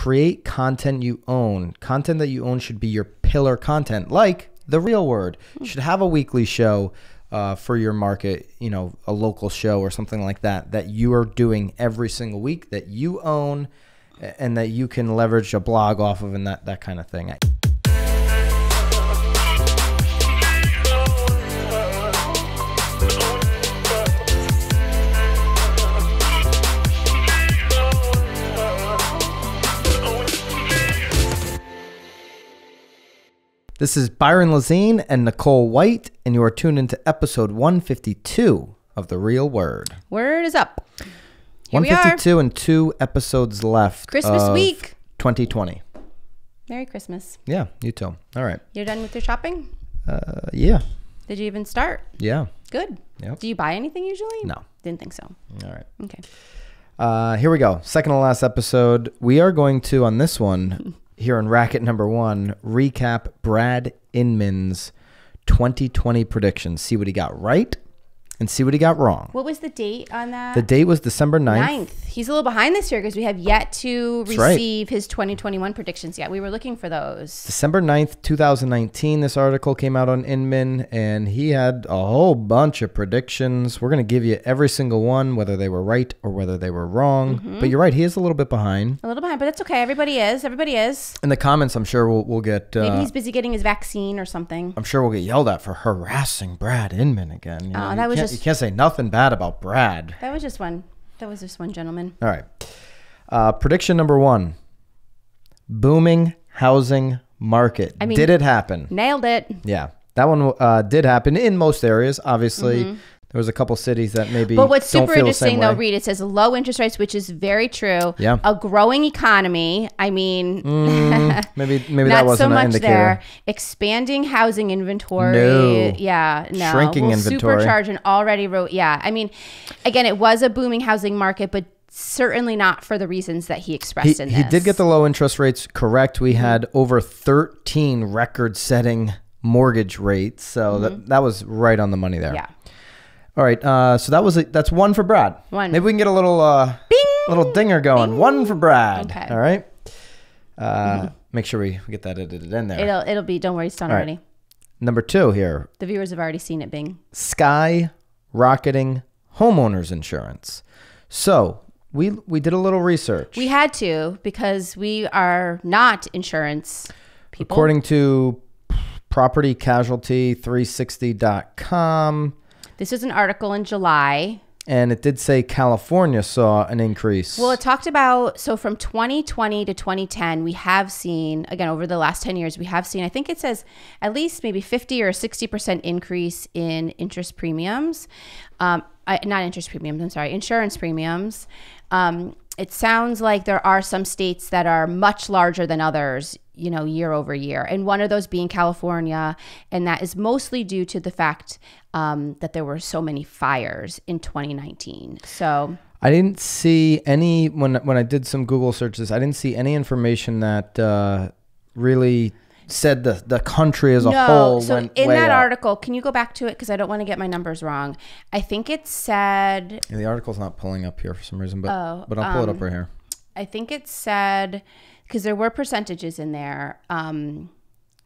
create content you own. Content that you own should be your pillar content, like The Real Word. You should have a weekly show for your market, you know, a local show or something like that, that you are doing every single week, that you own and that you can leverage a blog off of, and that kind of thing. This is Byron Lazine and Nicole White, and you are tuned into episode 152 of The Real Word. Word is up. Here 152 and 2 episodes left. Christmas week. 2020. Merry Christmas. Yeah, you too. All right. You're done with your shopping? Yeah. Did you even start? Yeah. Good. Yep. Do you buy anything usually? No. Didn't think so. All right. Okay. Here we go. Second to last episode. We are going to, on this one, here in Racket number 1, recap Brad Inman's 2020 predictions. See what he got right and see what he got wrong. What was the date on that? The date was December 9th. He's a little behind this year because we have yet to receive his 2021 predictions yet. We were looking for those. December 9th, 2019, this article came out on Inman, and he had a whole bunch of predictions. We're going to give you every single one, whether they were right or whether they were wrong. But you're right, he is a little bit behind. A little behind, but that's okay. Everybody is. Everybody is. In the comments, I'm sure we'll get... Maybe he's busy getting his vaccine or something. I'm sure we'll get yelled at for harassing Brad Inman again. You know, that was you can't say nothing bad about Brad. That was just one. That was just one gentleman. All right. Prediction number 1. Booming housing market. I mean, did it happen? Nailed it. Yeah. That one did happen in most areas. Obviously, there was a couple cities that maybe But what's don't super feel interesting, the same though, way. Reed, it says low interest rates, which is very true. Yeah. A growing economy. I mean, maybe not that wasn't so much an indicator. there. Expanding housing inventory. No. Yeah. No. Shrinking inventory. Supercharge and already wrote. Yeah. I mean, again, it was a booming housing market, but certainly not for the reasons that he expressed in this. He did get the low interest rates correct. We had over 13 record-setting mortgage rates, so that was right on the money there. Yeah. All right, so that's one for Brad. One. Maybe we can get a little dinger going. Bing. One for Brad. Okay. All right. Make sure we get that edited in there. It'll be. Don't worry, it's done All already. right. Number 2 here. The viewers have already seen it. Bing. Skyrocketing homeowners insurance. So we did a little research. We had to because we are not insurance people. According to propertycasualty360.com. This is an article in July. And it did say California saw an increase. Well, it talked about, so from 2020 to 2010, we have seen, again, over the last 10 years, we have seen, I think it says at least maybe 50 or 60% increase in interest premiums. Not interest premiums, I'm sorry, insurance premiums. It sounds like there are some states that are much larger than others, you know, year over year. And one of those being California. And that is mostly due to the fact that there were so many fires in 2019. So I didn't see any, when I did some Google searches, I didn't see any information that really said the country as a whole so went in way that up. article, can you go back to it? Because I don't want to get my numbers wrong. I think it said... Yeah, the article's not pulling up here for some reason, but I'll pull it up right here. I think it said, because there were percentages in there.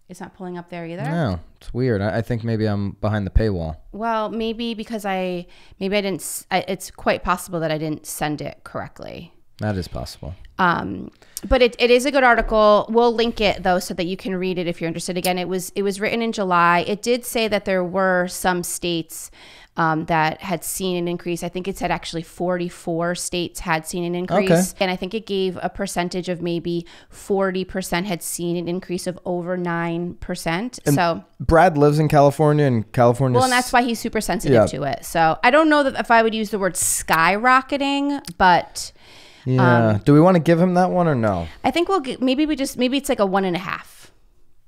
It's not pulling up there either. No, it's weird. I think maybe I'm behind the paywall. Well, maybe because I didn't, it's quite possible that I didn't send it correctly. That is possible. But it is a good article. We'll link it though, so that you can read it if you're interested. Again, it was written in July. It did say that there were some states that had seen an increase. I think it said actually 44 states had seen an increase. Okay. And I think it gave a percentage of maybe 40% had seen an increase of over 9%. And so Brad lives in California, and California. Well, and that's why he's super sensitive to it. So I don't know that if I would use the word skyrocketing, but yeah. Do we want to give him that one or no? I think we'll get, maybe it's like a 1.5.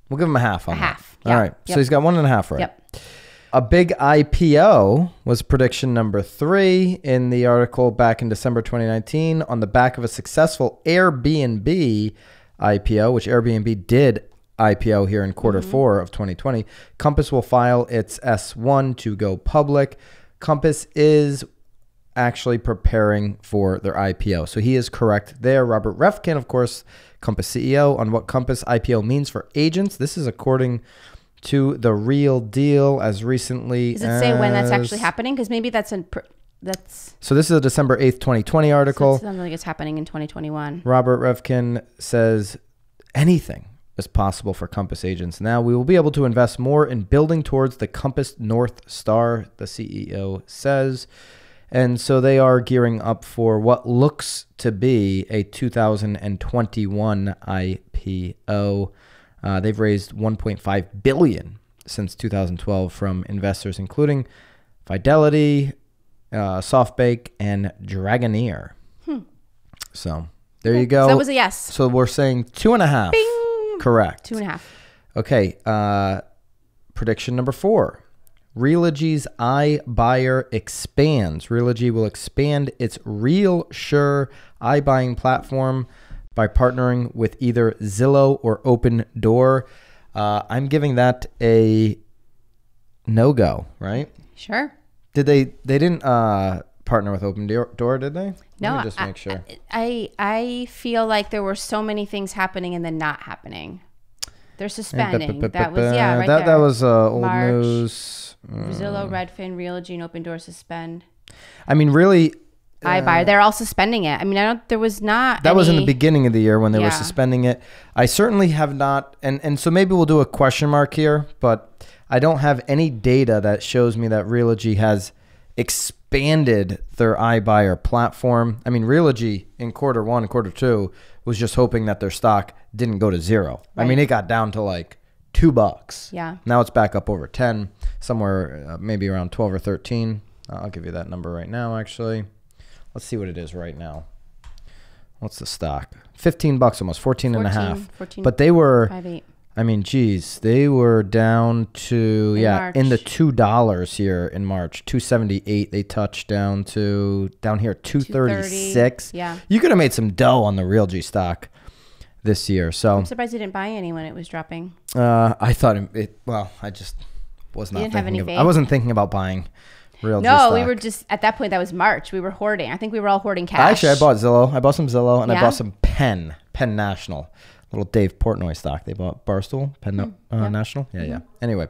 We'll give him a half on that. Half. All right. Yep. So he's got 1.5 right. Yep. A big IPO was prediction number 3 in the article back in December 2019 on the back of a successful Airbnb IPO, which Airbnb did IPO here in Q4 of 2020. Compass will file its S1 to go public. Compass is actually preparing for their IPO. So he is correct there. Robert Refkin, of course, Compass CEO, on what Compass IPO means for agents. This is according to The Real Deal as recently. Does it say when that's actually happening? Because maybe that's So this is a December 8th, 2020 article. So it sounds like it's happening in 2021. Robert Refkin says anything is possible for Compass agents. Now we will be able to invest more in building towards the Compass North Star, the CEO says. And so they are gearing up for what looks to be a 2021 IPO. They've raised $1.5 billion since 2012 from investors, including Fidelity, SoftBank, and Dragoneer. So there you go. So that was a yes. So we're saying 2.5. Bing! Correct. 2.5. Okay. Prediction number 4. Realogy's iBuyer expands. Realogy will expand its RealSure iBuying platform by partnering with either Zillow or Opendoor. I'm giving that a no-go, right? Sure. Did they didn't partner with Opendoor, did they? No, Let me just make sure. I feel like there were so many things happening and then not happening. They're suspending. That was right there. That was old March, news. Zillow, Redfin, Realogy, and Opendoor suspend. I mean, really. iBuyer, they're all suspending it. I mean, there was not. That was in the beginning of the year when they were suspending it. I certainly have not, and so maybe we'll do a question mark here, but I don't have any data that shows me that Realogy has expanded their iBuyer platform. I mean, Realogy in Q1 and Q2 was just hoping that their stock didn't go to 0. Right. I mean, it got down to like $2. Yeah. Now it's back up over 10, somewhere maybe around 12 or 13. I'll give you that number right now, actually. Let's see what it is right now. What's the stock? $15 almost, 14 and a half. 14, but they were, 5.8. I mean, geez, they were down to, in the $2 here in March. 278 they touched down to, down here, 236. Yeah. You could have made some dough on the Realogy stock this year. So I'm surprised you didn't buy any when it was dropping. I thought I just was not thinking I wasn't thinking about buying Realogy stock. We were just, at that point, that was March. We were hoarding. I think we were all hoarding cash. Actually, I bought Zillow. I bought some Zillow, and I bought some Penn National. Little Dave Portnoy stock. They bought Barstool, Penn National. Yeah. Anyway.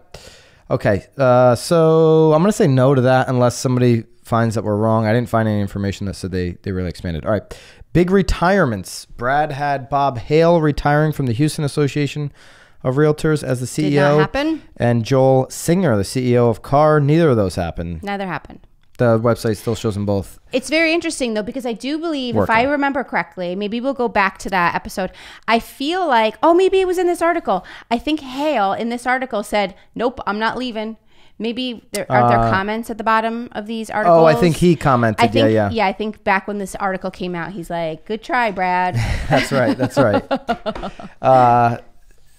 Okay. So I'm going to say no to that unless somebody finds that we're wrong. I didn't find any information that said they really expanded. All right. Big retirements. Brad had Bob Hale retiring from the Houston Association of Realtors as the CEO. Did not happen. And Joel Singer, the CEO of Carr. Neither of those happened. Neither happened. The website still shows them both. It's very interesting, though, because I do believe, if I remember correctly, maybe we'll go back to that episode. I feel like, maybe it was in this article. I think Hale in this article said, nope, I'm not leaving. Maybe aren't there comments at the bottom of these articles? Oh, I think he commented. Yeah. Yeah, I think back when this article came out, he's like, good try, Brad. That's right.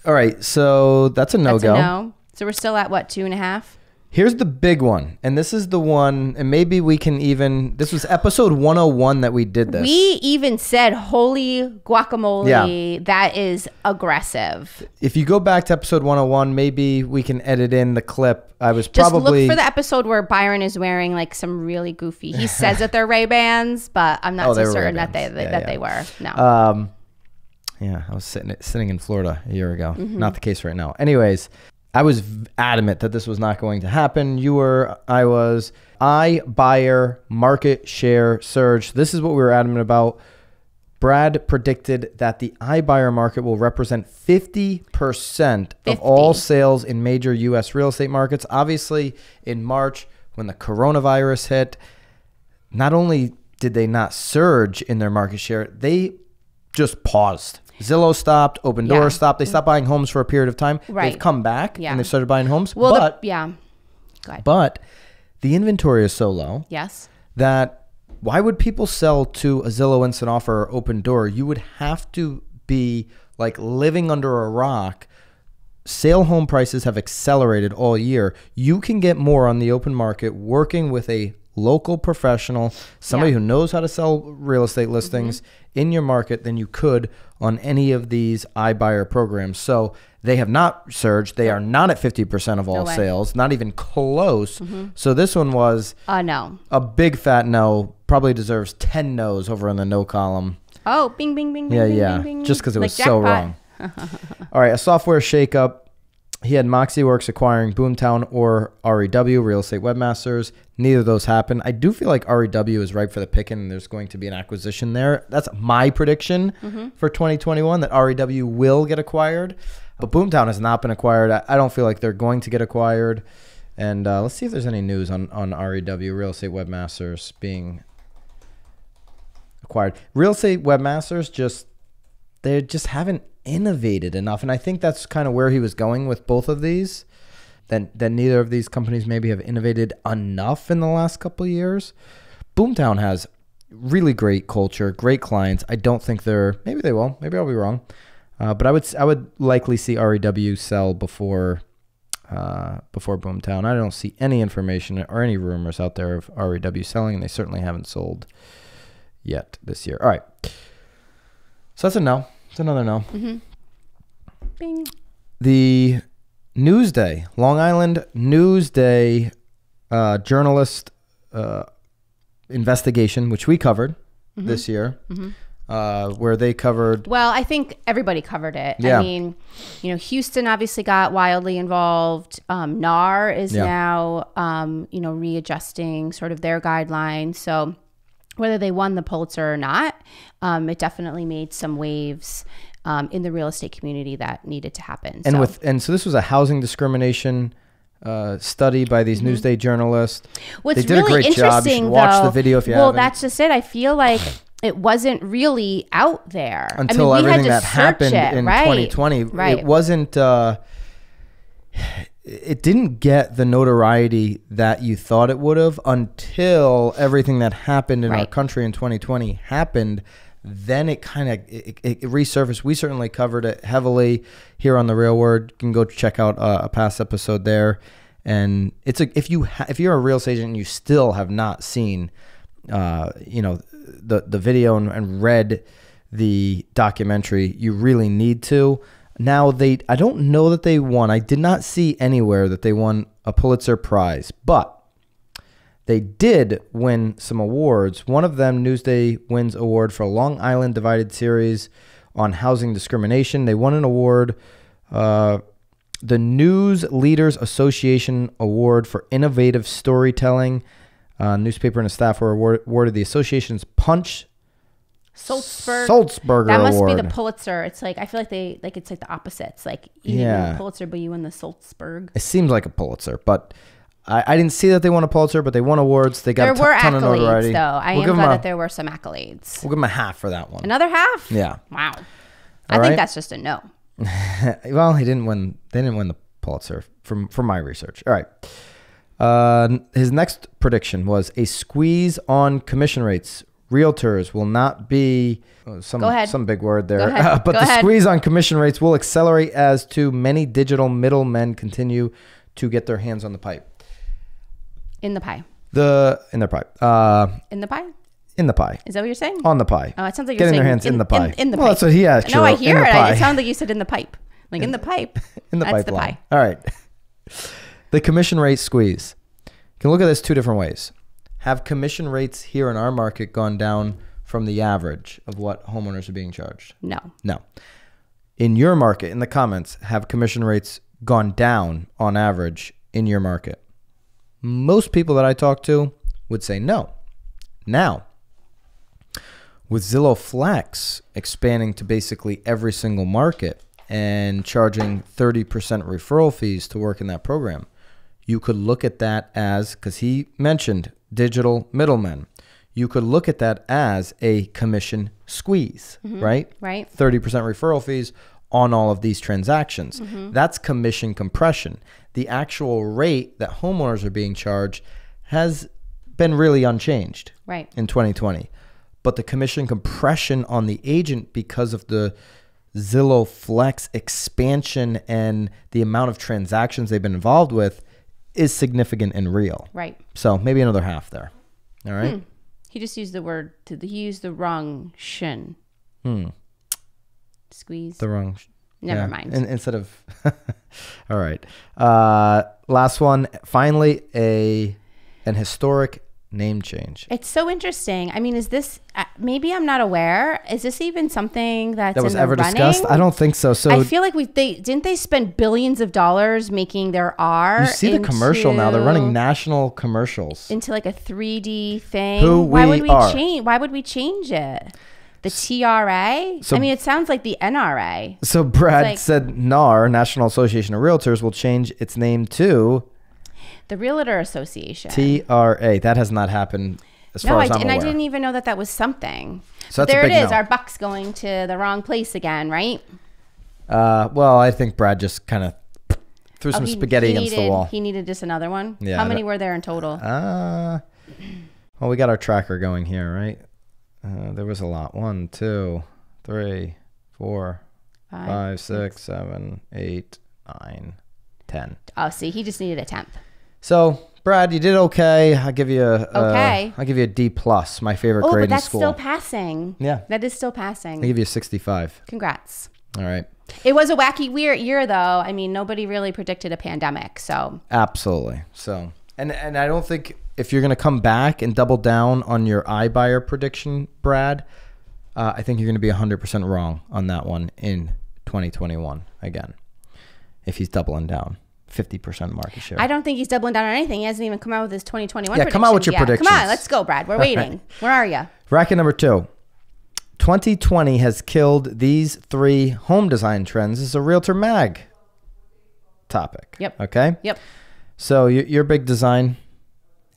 All right, so that's a no-go. That's a no. So we're still at, what, 2.5? Here's the big one, and this is the one, and maybe we can even, this was episode 101 that we did this. We even said, holy guacamole, that is aggressive. If you go back to episode 101, maybe we can edit in the clip. I was just look for the episode where Byron is wearing like some really goofy, he says that they're Ray-Bans, but I'm not so certain that they were. No. Yeah, I was sitting in Florida a year ago. Not the case right now. Anyways, I was adamant that this was not going to happen. I was. iBuyer market share surge. This is what we were adamant about. Brad predicted that the iBuyer market will represent 50% of all sales in major U.S. real estate markets. Obviously, in March, when the coronavirus hit, not only did they not surge in their market share, they just paused. Zillow stopped, Opendoor stopped. They stopped buying homes for a period of time. Right. They've come back and they've started buying homes. Well, Go ahead. But the inventory is so low that why would people sell to a Zillow Instant Offer or Opendoor? You would have to be like living under a rock. Sale home prices have accelerated all year. You can get more on the open market working with a local professional, somebody who knows how to sell real estate listings in your market than you could on any of these iBuyer programs. So they have not surged. They are not at 50% of all sales, not even close. So this one was no. A big fat no. probably deserves 10 no's over in the no column. Oh, bing, bing, bing, Yeah, bing, yeah. bing, bing. Just because it Like was so jackpot. wrong. All right, a software shakeup. He had MoxieWorks acquiring Boomtown or REW, Real Estate Webmasters. Neither of those happened. I do feel like REW is ripe for the picking, and there's going to be an acquisition there. That's my prediction for 2021, that REW will get acquired. But Boomtown has not been acquired. I don't feel like they're going to get acquired. And let's see if there's any news on REW, Real Estate Webmasters, being acquired. Real Estate Webmasters they just haven't innovated enough, and I think that's kind of where he was going with both of these. That neither of these companies maybe have innovated enough in the last couple of years. Boomtown has really great culture, great clients. I don't think maybe they will. Maybe I'll be wrong, but I would likely see REW sell before Boomtown. I don't see any information or any rumors out there of REW selling, and they certainly haven't sold yet this year. All right, so that's a no. It's another no. Bing. The Newsday, Long Island Newsday journalist investigation, which we covered this year, where they covered. Well, I think everybody covered it. Yeah. I mean, Houston obviously got wildly involved. NAR is now, readjusting sort of their guidelines. So whether they won the Pulitzer or not, it definitely made some waves in the real estate community that needed to happen. And so this was a housing discrimination study by these Newsday journalists. What's they did really a great job. You should watch the video if you haven't. Well, that's just it. I feel like it wasn't really out there until everything that happened in 2020. Right. It wasn't. It didn't get the notoriety that you thought it would have until everything that happened in our country in 2020 happened. Then it kind of it resurfaced. We certainly covered it heavily here on The Real Word. You can go check out a past episode there. And it's if you're a real estate agent and you still have not seen the video and read the documentary, you really need to. Now I don't know that they won. I did not see anywhere that they won a Pulitzer Prize, but they did win some awards. One of them, Newsday wins award for a Long Island Divided series on housing discrimination. They won an award, the News Leaders Association Award for Innovative Storytelling. Newspaper and a staff were awarded the association's Punch Sulzberger That must Award. be the Pulitzer. It's like, I feel like it's like the opposites. Like you didn't win the Pulitzer, but you win the Sulzberg. It seems like a Pulitzer, but I didn't see that they won a Pulitzer, but they won awards. They got there a ton of notoriety. Though. I am glad that there were some accolades. We'll give them a half for that one. Another half? Yeah. Wow. I think that's just a no. Well, they didn't win the Pulitzer from my research. All right. His next prediction was a squeeze on commission rates. Realtors will not be some big word there, but the squeeze on commission rates will accelerate as too many digital middlemen continue to get their hands on the pipe. In the pie. In their pie. In the pie? In the pie. Is that what you're saying? On the pie. Oh, it sounds like you're saying getting their hands in the pie. In the well, pipe. that's what he asked. No, I hear it. Pie. It sounded like you said in the pipe. Like in the pipe. In the that's pipeline. the pie. All right. The commission rate squeeze. You can look at this two different ways. Have commission rates here in our market gone down from the average of what homeowners are being charged? No. In your market, in the comments, have commission rates gone down on average in your market? Most people that I talk to would say no. Now, with Zillow Flex expanding to basically every single market and charging 30% referral fees to work in that program, you could look at that as, because he mentioned digital middlemen, you could look at that as a commission squeeze, right? Right. 30% referral fees on all of these transactions. That's commission compression. The actual rate that homeowners are being charged has been really unchanged in 2020. But the commission compression on the agent, because of the Zillow Flex expansion and the amount of transactions they've been involved with, is significant and real. Right. So maybe another half there. All right. He just used the word, he used the wrong shin. Squeeze. The wrong. Never mind. Instead of. All right. Last one. Finally, an historic name change. It's so interesting. I mean, is this, maybe I'm not aware. Is this even something that was in the ever running? discussed? I don't think so. So I feel like didn't they spend billions of dollars making their R? You see the commercial now. They're running national commercials. Into like a 3D thing. Why would we change it? The TRA? So, I mean, it sounds like the NRA. So Brad said NAR, National Association of Realtors, will change its name to the Realtor Association. TRA. That has not happened as far as I'm aware. And I didn't even know that was something. So there it is. Our buck's going to the wrong place again, right? Well, I think Brad just kind of threw some spaghetti against the wall. He needed just another one? Yeah. How many were there in total? Well, we got our tracker going here, right? There was a lot. 1, 2, 3, 4, 5, 6, 7, 8, 9, 10. Oh, see, he just needed a 10th. So, Brad, you did okay. I'll give you a D plus, my favorite grade in school. Oh, but that's still passing. Yeah. That is still passing. I'll give you a 65. Congrats. All right. It was a wacky, weird year, though. I mean, nobody really predicted a pandemic, so. Absolutely. So, and I don't think if you're going to come back and double down on your iBuyer prediction, Brad, I think you're going to be 100% wrong on that one in 2021 again, if he's doubling down. 50% market share. I don't think he's doubling down on anything. He hasn't even come out with his 2021 predictions. Yeah, come out with your predictions. Come on, let's go, Brad. We're waiting. Right. Where are you? Racket number 2. 2020 has killed these 3 home design trends. This is a Realtor Mag topic. Yep. Okay? Yep. So you're big design.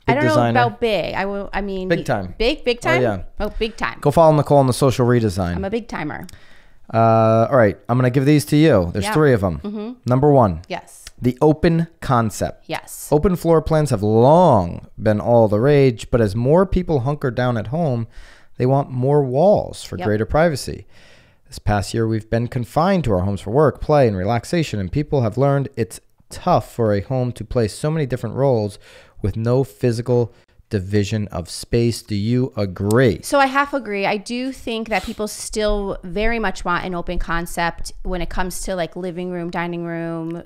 I don't know about big. I mean. Big time. Big time? Oh, yeah. Oh, big time. Go follow Nicole on the social redesign. I'm a big timer. All right. I'm going to give these to you. There's 3 of them. Mm-hmm. Number 1. Yes. The open concept. Yes. Open floor plans have long been all the rage, but as more people hunker down at home, they want more walls for greater privacy. This past year, we've been confined to our homes for work, play, and relaxation, and people have learned it's tough for a home to play so many different roles with no physical division of space. Do you agree? So I half agree. I do think that people still very much want an open concept when it comes to like living room, dining room,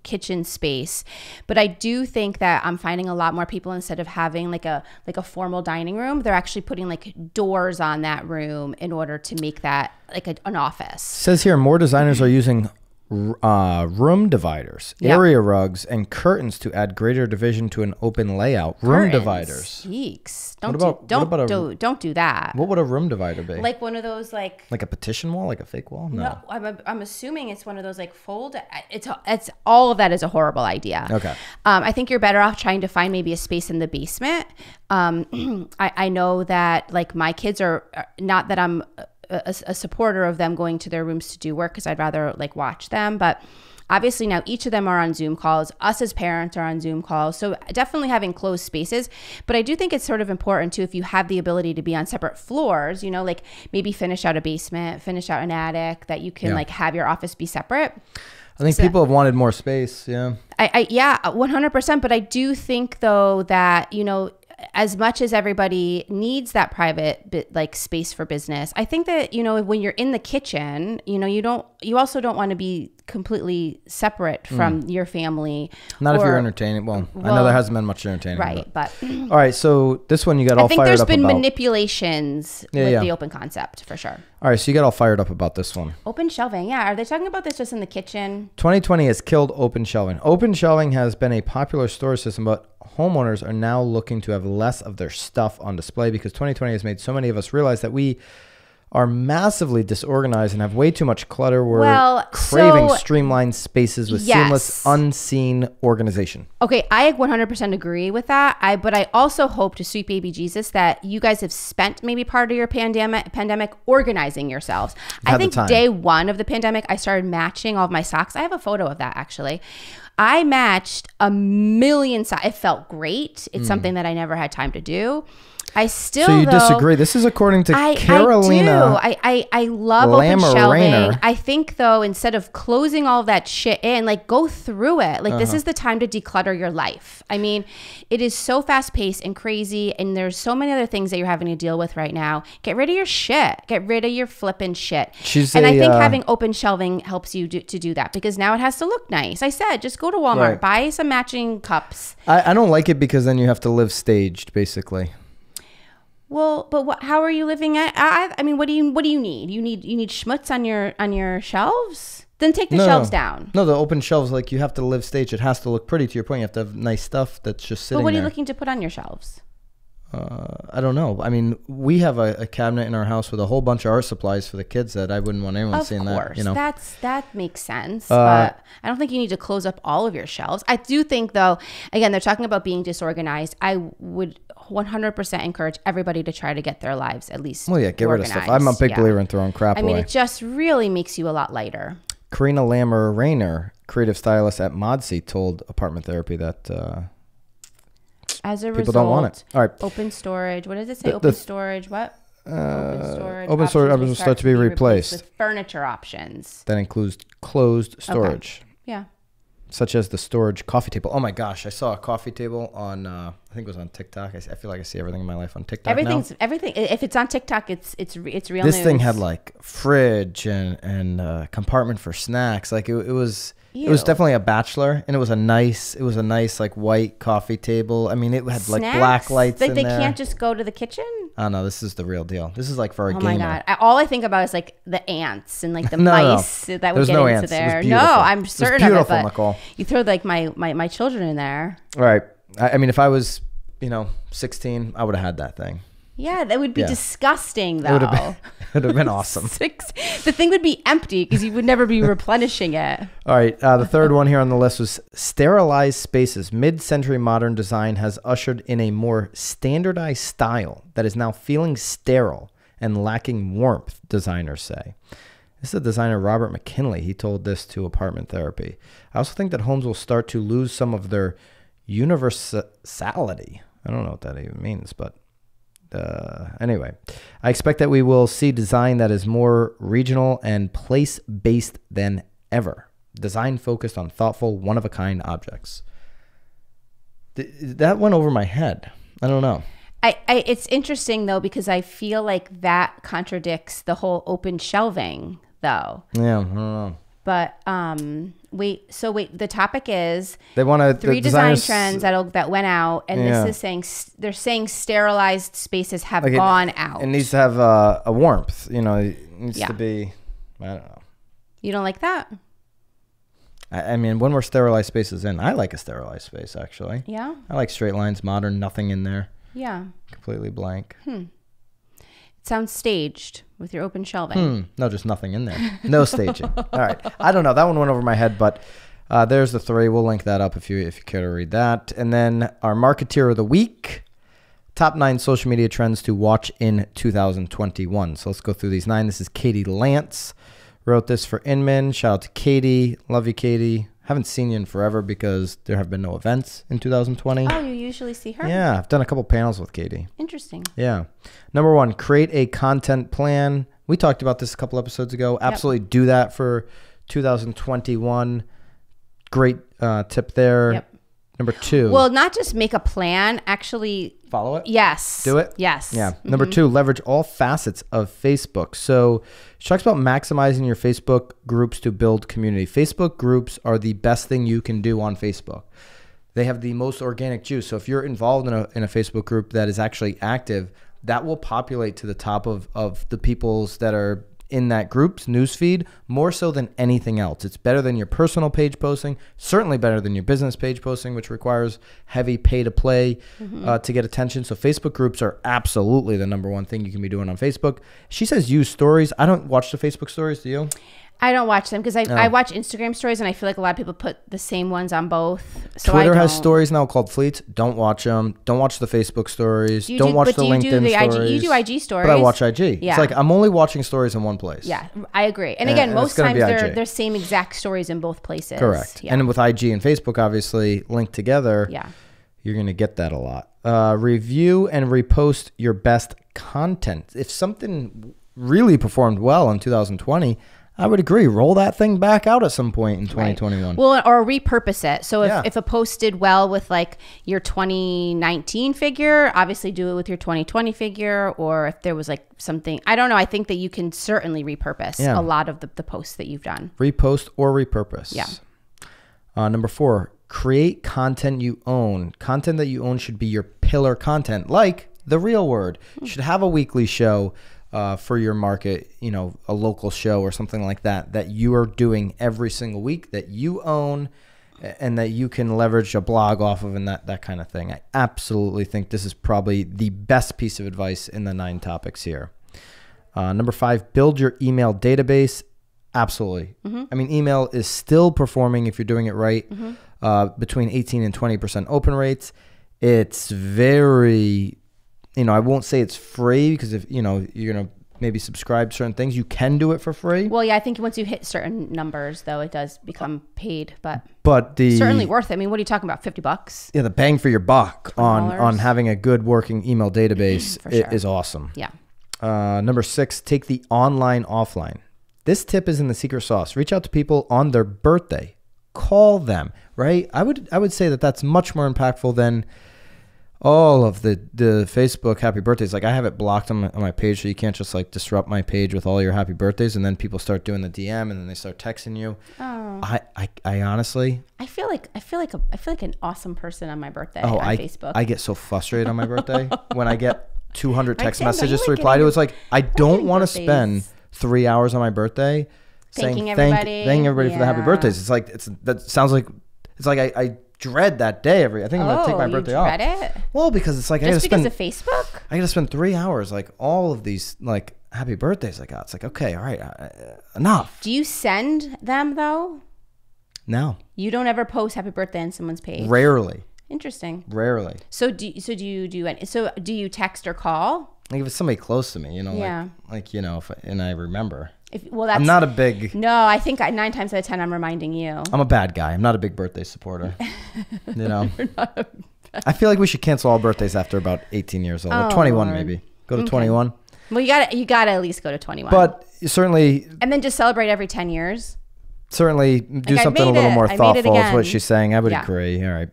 kitchen space. But I do think that I'm finding a lot more people, instead of having like a formal dining room, they're actually putting like doors on that room in order to make that like an office. It says here more designers are using room dividers, area rugs, and curtains to add greater division to an open layout. Room dividers. Yeeks. Don't do that. What would a room divider be? Like one of those like a partition wall, like a fake wall? No. I'm assuming it's one of those like fold. It's all of that is a horrible idea. Okay. I think you're better off trying to find maybe a space in the basement. I know that like my kids are not that I'm a supporter of them going to their rooms to do work, because I'd rather like watch them, but obviously now each of them are on Zoom calls. Us as parents are on Zoom calls, so definitely having closed spaces. But I do think it's sort of important too, if you have the ability to be on separate floors, like maybe finish out a basement, finish out an attic, that you can like have your office be separate. I think people have wanted more space. Yeah. Yeah, 100%. But I do think though that, as much as everybody needs that private like space for business, I think that, when you're in the kitchen, you also don't want to be completely separate from your family. Not if you're entertaining. Well, I know there hasn't been much entertaining. Right. But all right. So this one you got all fired up about. I think there's been manipulations with the open concept for sure. All right. So you got all fired up about this one. Open shelving. Yeah. Are they talking about this just in the kitchen? 2020 has killed open shelving. Open shelving has been a popular storage system, but homeowners are now looking to have less of their stuff on display, because 2020 has made so many of us realize that we are massively disorganized and have way too much clutter. We're craving streamlined spaces with seamless, unseen organization. Okay, I 100% agree with that. But I also hope, to sweet baby Jesus, that you guys have spent maybe part of your pandemic organizing yourselves. I think day 1 of the pandemic, I started matching all of my socks. I have a photo of that actually. I matched 1 million socks. It felt great. It's something that I never had time to do. I still, So you though, disagree? This is according to Carolina. I love open Lammer shelving. Rayner. I think, though, instead of closing all of that shit in, like, go through it. Like, this is the time to declutter your life. I mean, it is so fast paced and crazy, and there's so many other things that you're having to deal with right now. Get rid of your shit. Get rid of your flipping shit. I think having open shelving helps you to do that, because now it has to look nice. I said, just go to Walmart, buy some matching cups. I don't like it because then you have to live staged, basically. Well, but how are you living at? I mean, what do you need? You need schmutz on your shelves? Then take the shelves down. No, the open shelves, like, you have to live staged. It has to look pretty. To your point, you have to have nice stuff that's just sitting there. But what are you looking to put on your shelves? I don't know. I mean, we have a cabinet in our house with a whole bunch of art supplies for the kids that I wouldn't want anyone seeing that. Of course, that makes sense. But I don't think you need to close up all of your shelves. I do think, though, again, they're talking about being disorganized. I would 100% encourage everybody to try to get their lives at least get rid of stuff. I'm a big believer in throwing crap away. I mean, it just really makes you a lot lighter. Karina Lammer Rayner, creative stylist at Modsy, told Apartment Therapy that as a people result, don't want it. All right. Open storage. What does it say? Open storage. What? Open storage options will start to be replaced with furniture options. That includes closed storage. Okay. Yeah. Such as the storage coffee table. Oh my gosh, I saw a coffee table on, I think it was on TikTok. I feel like I see everything in my life on TikTok Everything. If it's on TikTok, it's real news. This thing had like fridge and compartment for snacks. Like it was definitely a bachelor, and it was a nice like white coffee table. I mean, it had like black lights in there. They can't just go to the kitchen? Oh no, this is the real deal. This is like for a gamer. Oh my God. All I think about is like the ants and like the mice that would get into ants. there. No, I'm certain of it. But Nicole. You throw like my children in there. All right. I mean, if I was, 16, I would have had that thing. Yeah, that would be disgusting, though. It would have been awesome. The thing would be empty because you would never be replenishing it. All right. The third one here on the list was Sterilized Spaces. Mid-century modern design has ushered in a more standardized style that is now feeling sterile and lacking warmth, designers say. This is the designer Robert McKinley. He told this to Apartment Therapy. I also think that homes will start to lose some of their universality. I don't know what that even means, but anyway, I expect that we will see design that is more regional and place-based than ever. Design focused on thoughtful, one-of-a-kind objects. That went over my head. I don't know. It's interesting, though, because I feel like that contradicts the whole open shelving, though. Yeah, I don't know. But wait, the topic is they want three design trends that went out, and this is saying they're saying sterilized spaces have gone out. It needs to have a warmth, it needs to be, I don't know. You don't like that? I mean, when we're sterilized spaces in, I like a sterilized space, actually. Yeah? I like straight lines, modern, nothing in there. Yeah. Completely blank. It sounds staged with your open shelving. No, just nothing in there. No staging. All right. I don't know. That one went over my head, but there's the three. We'll link that up if you care to read that. And then our Marketeer of the Week, top 9 social media trends to watch in 2021. So let's go through these 9. This is Katie Lance. Wrote this for Inman. Shout out to Katie. Love you, Katie. Haven't seen you in forever because there have been no events in 2020. Oh, you usually see her? Yeah, I've done a couple panels with Katie. Interesting. Yeah. Number 1, create a content plan. We talked about this a couple episodes ago. Absolutely do that for 2021. Great tip there. Yep. Number 2. Well, not just make a plan, actually follow it. Yes. Do it. Yes. Yeah. Number 2, leverage all facets of Facebook. So she talks about maximizing your Facebook groups to build community. Facebook groups are the best thing you can do on Facebook. They have the most organic juice. So if you're involved in a Facebook group that is actually active, that will populate to the top of the people's that are in that group's newsfeed more so than anything else. It's better than your personal page posting, certainly better than your business page posting, which requires heavy pay to play to get attention. So Facebook groups are absolutely the number 1 thing you can be doing on Facebook. She says use stories. I don't watch the Facebook stories. Do you? I don't watch them because I watch Instagram stories, and I feel like a lot of people put the same ones on both. So Twitter has stories now called Fleets. Don't watch them. Don't watch the Facebook stories. Don't watch the LinkedIn stories. You do IG stories. But I watch IG. Yeah. It's like I'm only watching stories in one place. Yeah, I agree. And again, most times they're same exact stories in both places. Correct. Yeah. And with IG and Facebook obviously linked together, you're going to get that a lot. Review and repost your best content. If something really performed well in 2020, I would agree. Roll that thing back out at some point in 2021. Right. Well, or repurpose it. So if a post did well with like your 2019 figure, obviously do it with your 2020 figure. Or if there was like something, I don't know. I think that you can certainly repurpose a lot of the posts that you've done. Repost or repurpose. Yeah. Number 4, create content you own. Content that you own should be your pillar content, like The Real Word. You should have a weekly show for your market, a local show or something like that, that you are doing every single week, that you own and that you can leverage a blog off of and that kind of thing. I absolutely think this is probably the best piece of advice in the 9 topics here. Number 5, build your email database. Absolutely. I mean, email is still performing if you're doing it right. Between 18 and 20% open rates. It's very... I won't say it's free because if, you're going to maybe subscribe to certain things, you can do it for free. Well, yeah, I think once you hit certain numbers, though, it does become paid, but the certainly worth it. I mean, what are you talking about? $50? Yeah, the bang for your buck on having a good working email database is awesome. Yeah. Number 6, take the online offline. This tip is in the secret sauce. Reach out to people on their birthday. Call them, right? I would say that that's much more impactful than all of the Facebook happy birthdays. Like I have it blocked on my page, so you can't just like disrupt my page with all your happy birthdays, and then people start doing the DM and then they start texting you. Oh. I honestly, I feel like an awesome person on my birthday on Facebook. I get so frustrated on my birthday when I get 200 text messages to reply to. It's like I don't want to spend 3 hours on my birthday thanking everybody for the happy birthdays. It's like I dread that day I think I'm gonna take my birthday off. It? Well, because it's like just because of Facebook. I gotta spend 3 hours like all of these like happy birthdays I got. It's like, okay, all right, enough. Do you send them though? No. You don't ever post happy birthday on someone's page? Rarely. Interesting. Rarely. So do you text or call? Like if it's somebody close to me, Yeah. and I remember. I'm not a big... No, I think 9 times out of 10 I'm reminding you. I'm a bad guy. I'm not a big birthday supporter. I feel like we should cancel all birthdays after about 18 years old. 21 Lord. Maybe. Go to 21. Well, you gotta at least go to 21. But certainly... And then just celebrate every 10 years. Certainly do something a little more thoughtful is what she's saying. I would agree. All right.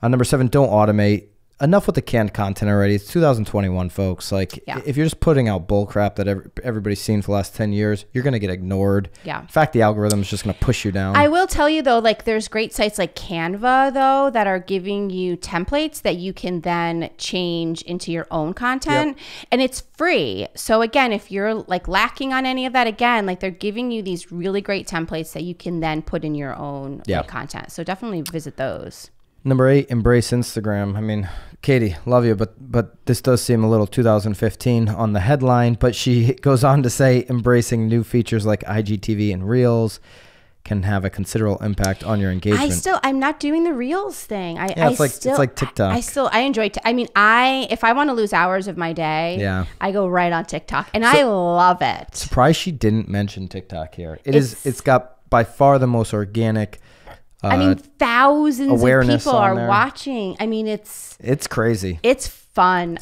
Number 7, don't automate. Enough with the canned content already. It's 2021, folks. Like, if you're just putting out bull crap that everybody's seen for the last 10 years, you're going to get ignored. Yeah. In fact, the algorithm is just going to push you down. I will tell you, though, like, there's great sites like Canva, though, that are giving you templates that you can then change into your own content. Yep. And it's free. So, again, if you're, like, lacking on any of that, again, like, they're giving you these really great templates that you can then put in your own content. So, definitely visit those. Number 8, embrace Instagram. I mean, Katie, love you, but this does seem a little 2015 on the headline. But she goes on to say, embracing new features like IGTV and Reels can have a considerable impact on your engagement. I'm not doing the Reels thing. It's like TikTok. I enjoy if I want to lose hours of my day, I go right on TikTok, and I love it. Surprised she didn't mention TikTok here. It's got by far the most organic. Thousands of people are watching. I mean, it's crazy. It's fun.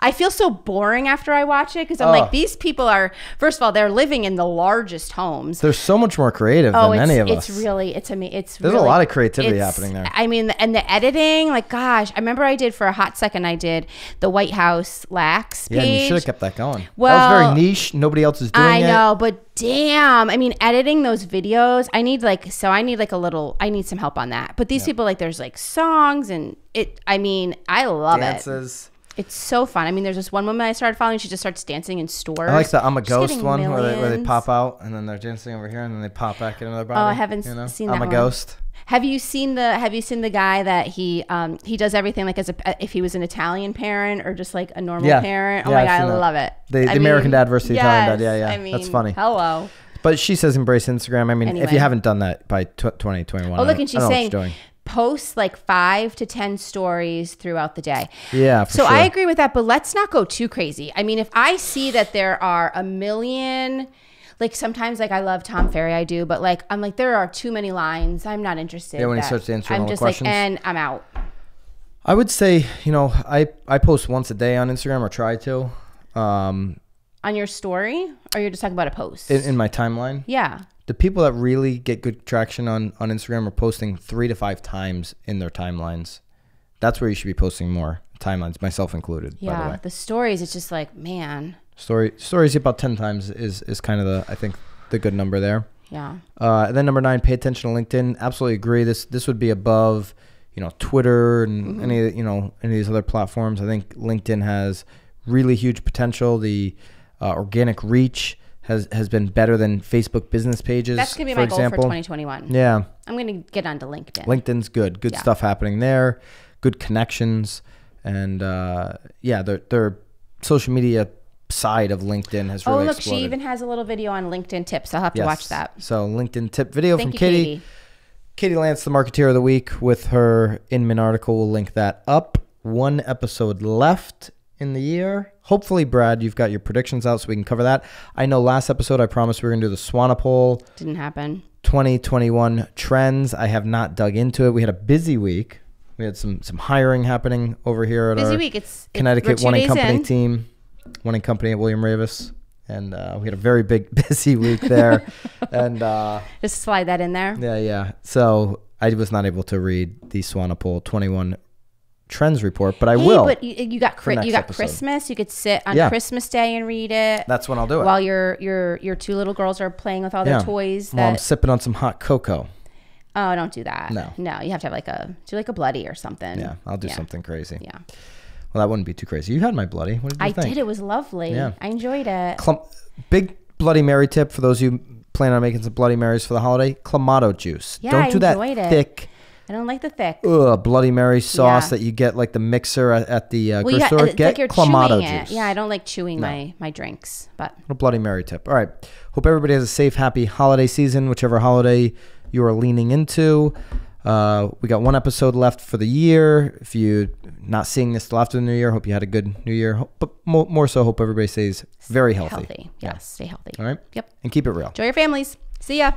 I feel so boring after I watch it because I'm like, these people are, first of all, they're living in the largest homes. They're so much more creative than any of us. There's a lot of creativity happening there. I mean, and the editing, like, gosh, I remember I did for a hot second, I did the White House Lax page. Yeah, and you should have kept that going. Well, that was very niche. Nobody else is doing it. I know, but damn, I mean, editing those videos, I need some help on that. But these people, like, there's like songs and I love Dances. It's so fun. I mean, there's this one woman I started following. She just starts dancing in stores. I like the I'm a Ghost one where they pop out and then they're dancing over here and then they pop back into their body. Oh, I haven't seen that I'm a one. Ghost. Have you seen the guy that he does everything like if he was an Italian parent or just like a normal parent? Oh my God, I love it. The American Dad versus the Italian Dad. Yeah. I mean, that's funny. Hello. But she says embrace Instagram. I mean, if you haven't done that by 2021. Oh, look, and she's saying post like 5 to 10 stories throughout the day. Yeah, for so sure. I agree with that, but let's not go too crazy. I mean, if I see that there are a million, like sometimes like I love Tom Ferry, I do, but like I'm like there are too many lines. I'm not interested. Yeah, when he starts answering all the questions. like, and I'm out. I would say, I post once a day on Instagram, or try to. On your story, or you're just talking about a post? In my timeline. Yeah. The people that really get good traction on Instagram are posting 3 to 5 times in their timelines. That's where you should be posting more timelines, myself included. Yeah. By the way. The stories, it's just like, man. Stories about 10 times is kind of I think the good number there. Yeah. And then number 9, pay attention to LinkedIn. Absolutely agree. This would be above, Twitter and any of these other platforms. I think LinkedIn has really huge potential. The organic reach has been better than Facebook business pages. That's going to be my goal for 2021. Yeah. I'm going to get onto LinkedIn. LinkedIn's good. Good stuff happening there. Good connections. And their social media side of LinkedIn has really exploded. She even has a little video on LinkedIn tips. I'll have to watch that. So LinkedIn tip video Thank from you, Katie. Katie Lance, the Marketeer of the Week, with her Inman article. We'll link that up. 1 episode left in the year. Hopefully, Brad, you've got your predictions out so we can cover that. I know last episode I promised we were going to do the Swanepoel. Didn't happen. 2021 trends. I have not dug into it. We had a busy week. We had some hiring happening over here at our Connecticut One in Company team. One in Company at William Ravis. And we had a very busy week there. And just slide that in there. Yeah. So I was not able to read the Swanepoel 21 trends report, but I will. But you got Christmas. You could sit on Christmas Day and read it. That's when I'll do it. While your 2 little girls are playing with all their toys. While I'm sipping on some hot cocoa. Oh, don't do that. No, you have to have do a bloody or something. Yeah, I'll do something crazy. Yeah. Well, that wouldn't be too crazy. You had my bloody. What did you think? I did. It was lovely. Yeah. I enjoyed it. Big Bloody Mary tip for those who plan on making some Bloody Marys for the holiday. Clamato juice. Yeah, don't do that thick. I don't like the thick. Bloody Mary sauce that you get like the mixer at the grocery store. Get like Clamato juice. Yeah, I don't like chewing my drinks. But a Bloody Mary tip. All right. Hope everybody has a safe, happy holiday season, whichever holiday you are leaning into. We got 1 episode left for the year. If you're not seeing this till after the new year, hope you had a good new year. But more so, hope everybody stays very healthy. Yes, stay healthy. All right? Yep. And keep it real. Enjoy your families. See ya.